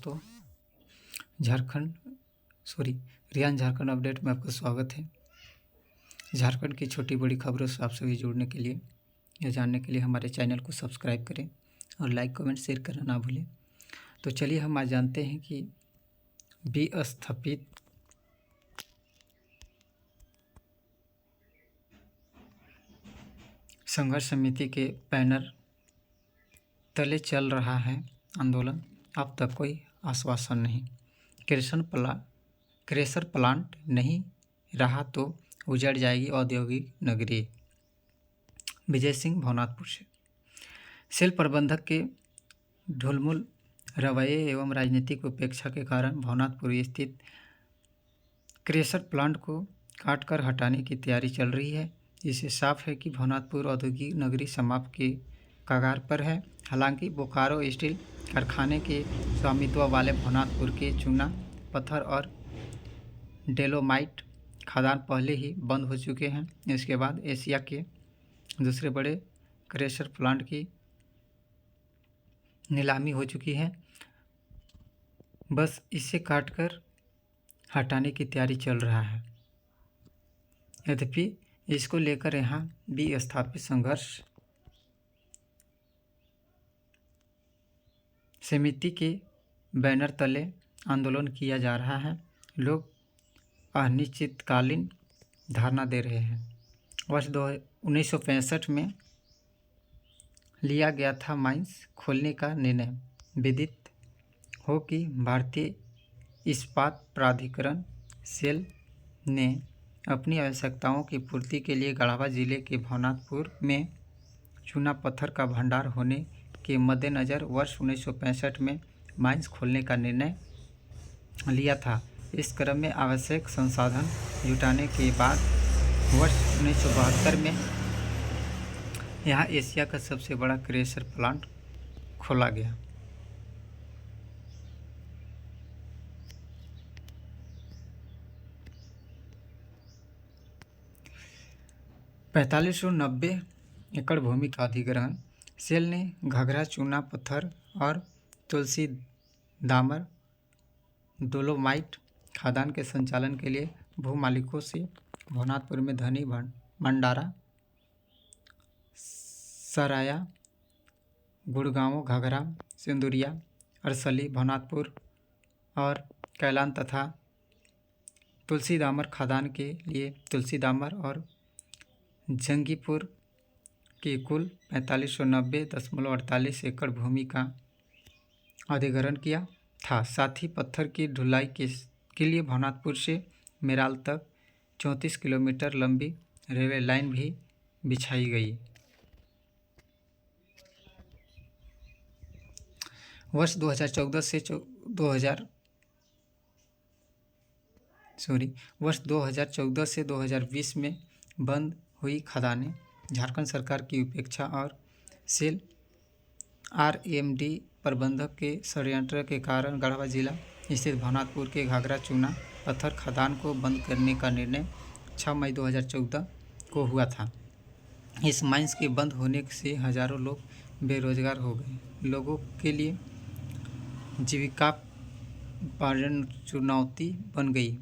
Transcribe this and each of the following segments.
दोस्तों, झारखंड रियान झारखंड अपडेट में आपका स्वागत है। झारखंड की छोटी बड़ी खबरों से आप सभी जुड़ने के लिए या जानने के लिए हमारे चैनल को सब्सक्राइब करें और लाइक कमेंट शेयर करना ना भूलें। तो चलिए हम आज जानते हैं कि विस्थापित संघर्ष समिति के बैनर तले चल रहा है आंदोलन, अब तक कोई आश्वासन नहीं। क्रेशर प्लांट नहीं रहा तो उजड़ जाएगी औद्योगिक नगरी। विजय सिंह भवनाथपुर से। सेल प्रबंधक के ढुलमुल रवैये एवं राजनीतिक उपेक्षा के कारण भवनाथपुर स्थित क्रेशर प्लांट को काटकर हटाने की तैयारी चल रही है। इससे साफ है कि भवनाथपुर औद्योगिक नगरी समाप्त के कगार पर है। हालांकि बोकारो स्टील कारखाने के स्वामित्व वाले भवनाथपुर के चूना पत्थर और डेलोमाइट खदान पहले ही बंद हो चुके हैं। इसके बाद एशिया के दूसरे बड़े क्रेशर प्लांट की नीलामी हो चुकी है। बस इसे काटकर हटाने की तैयारी चल रहा है। यद्यपि इसको लेकर यहाँ विस्थापित संघर्ष समिति के बैनर तले आंदोलन किया जा रहा है। लोग अनिश्चितकालीन धारणा दे रहे हैं। वर्ष 1965 में लिया गया था माइंस खोलने का निर्णय। विदित हो कि भारतीय इस्पात प्राधिकरण सेल ने अपनी आवश्यकताओं की पूर्ति के लिए गढ़वा जिले के भवनाथपुर में चूना पत्थर का भंडार होने के मद्देनज़र वर्ष 1965 में माइंस खोलने का निर्णय लिया था। इस क्रम में आवश्यक संसाधन जुटाने के बाद वर्ष 1972 में यहाँ एशिया का सबसे बड़ा क्रेशर प्लांट खोला गया। ₹4590 एकड़ भूमि का अधिग्रहण। सेल ने घाघरा चूना पत्थर और तुलसी दामर डोलोमाइट खदान के संचालन के लिए भू मालिकों से भवनाथपुर में धनी मंडारा, सराया, गुड़गांव, घाघरा, सिंदुरिया, अरसली, भवनाथपुर और कैलान तथा तुलसी दामर खदान के लिए तुलसी दामर और जंगीपुर की कुल 4590.48 एकड़ भूमि का अधिग्रहण किया था। साथ ही पत्थर की ढुलाई के लिए भवनाथपुर से मेराल तक 34 किलोमीटर लंबी रेलवे लाइन भी बिछाई गई। वर्ष 2014 से 2020 में बंद हुई खदानें झारखंड सरकार की उपेक्षा और सेल RMD प्रबंधक के षड्यंत्र के कारण गढ़वा जिला स्थित भवनाथपुर के घाघरा चूना पत्थर खदान को बंद करने का निर्णय 6 मई 2014 को हुआ था। इस माइंस के बंद होने से हजारों लोग बेरोजगार हो गए। लोगों के लिए जीविकापार्जन चुनौती बन गई।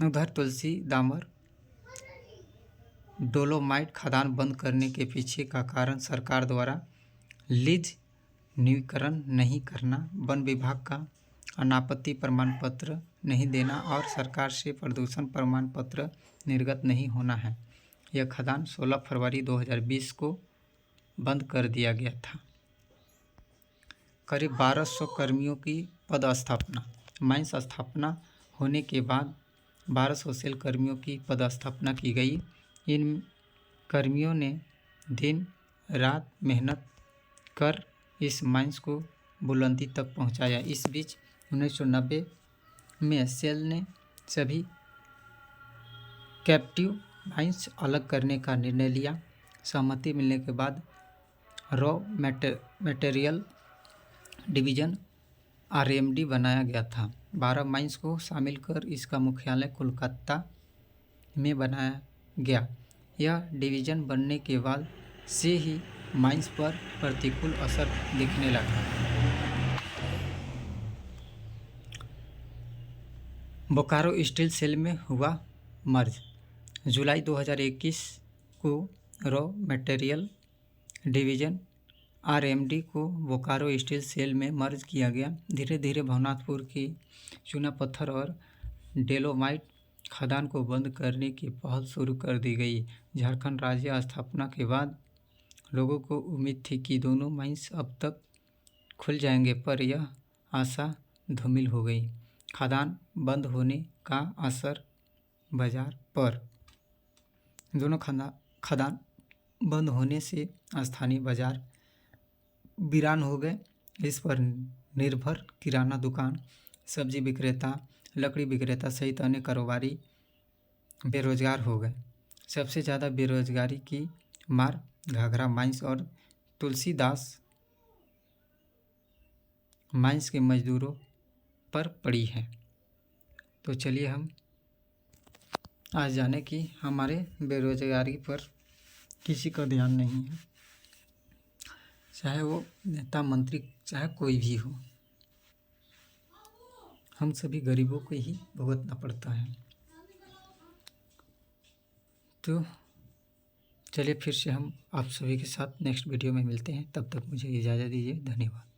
उधर तुलसी दामर डोलोमाइट खदान बंद करने के पीछे का कारण सरकार द्वारा लीज नवीकरण नहीं करना, वन विभाग का अनापत्ति प्रमाण पत्र नहीं देना और सरकार से प्रदूषण प्रमाण पत्र निर्गत नहीं होना है। यह खदान 16 फरवरी 2020 को बंद कर दिया गया था। करीब 1200 कर्मियों की पदस्थापना। माइंस स्थापना होने के बाद 1200 सेल कर्मियों की पदस्थापना की गई। इन कर्मियों ने दिन रात मेहनत कर इस माइंस को बुलंदी तक पहुंचाया। इस बीच 1990 में सेल ने सभी कैप्टिव माइंस अलग करने का निर्णय लिया। सहमति मिलने के बाद रॉ मटेरियल डिवीज़न RMD बनाया गया था। 12 माइंस को शामिल कर इसका मुख्यालय कोलकाता में बनाया गया। यह डिवीज़न बनने के बाद से ही माइंस पर प्रतिकूल असर दिखने लगा। बोकारो स्टील सेल में हुआ मर्ज। जुलाई 2021 को रॉ मटेरियल डिवीज़न आरएमडी को बोकारो स्टील सेल में मर्ज किया गया। धीरे धीरे भवनाथपुर की चूना पत्थर और डेलोमाइट खदान को बंद करने की पहल शुरू कर दी गई। झारखंड राज्य स्थापना के बाद लोगों को उम्मीद थी कि दोनों माइंस अब तक खुल जाएंगे, पर यह आशा धूमिल हो गई। खदान बंद होने का असर बाजार पर। दोनों खदान बंद होने से स्थानीय बाजार वीरान हो गए। इस पर निर्भर किराना दुकान, सब्जी विक्रेता, लकड़ी विक्रेता सहित अन्य कारोबारी बेरोजगार हो गए। सबसे ज़्यादा बेरोजगारी की मार घाघरा माइंस और तुलसीदास माइंस के मजदूरों पर पड़ी है। तो चलिए हम आज जाने कि हमारे बेरोजगारी पर किसी का ध्यान नहीं है, चाहे वो नेता मंत्री चाहे कोई भी हो, हम सभी गरीबों को ही भुगतना पड़ता है। तो चलिए फिर से हम आप सभी के साथ नेक्स्ट वीडियो में मिलते हैं। तब तक मुझे इजाज़त दीजिए। धन्यवाद।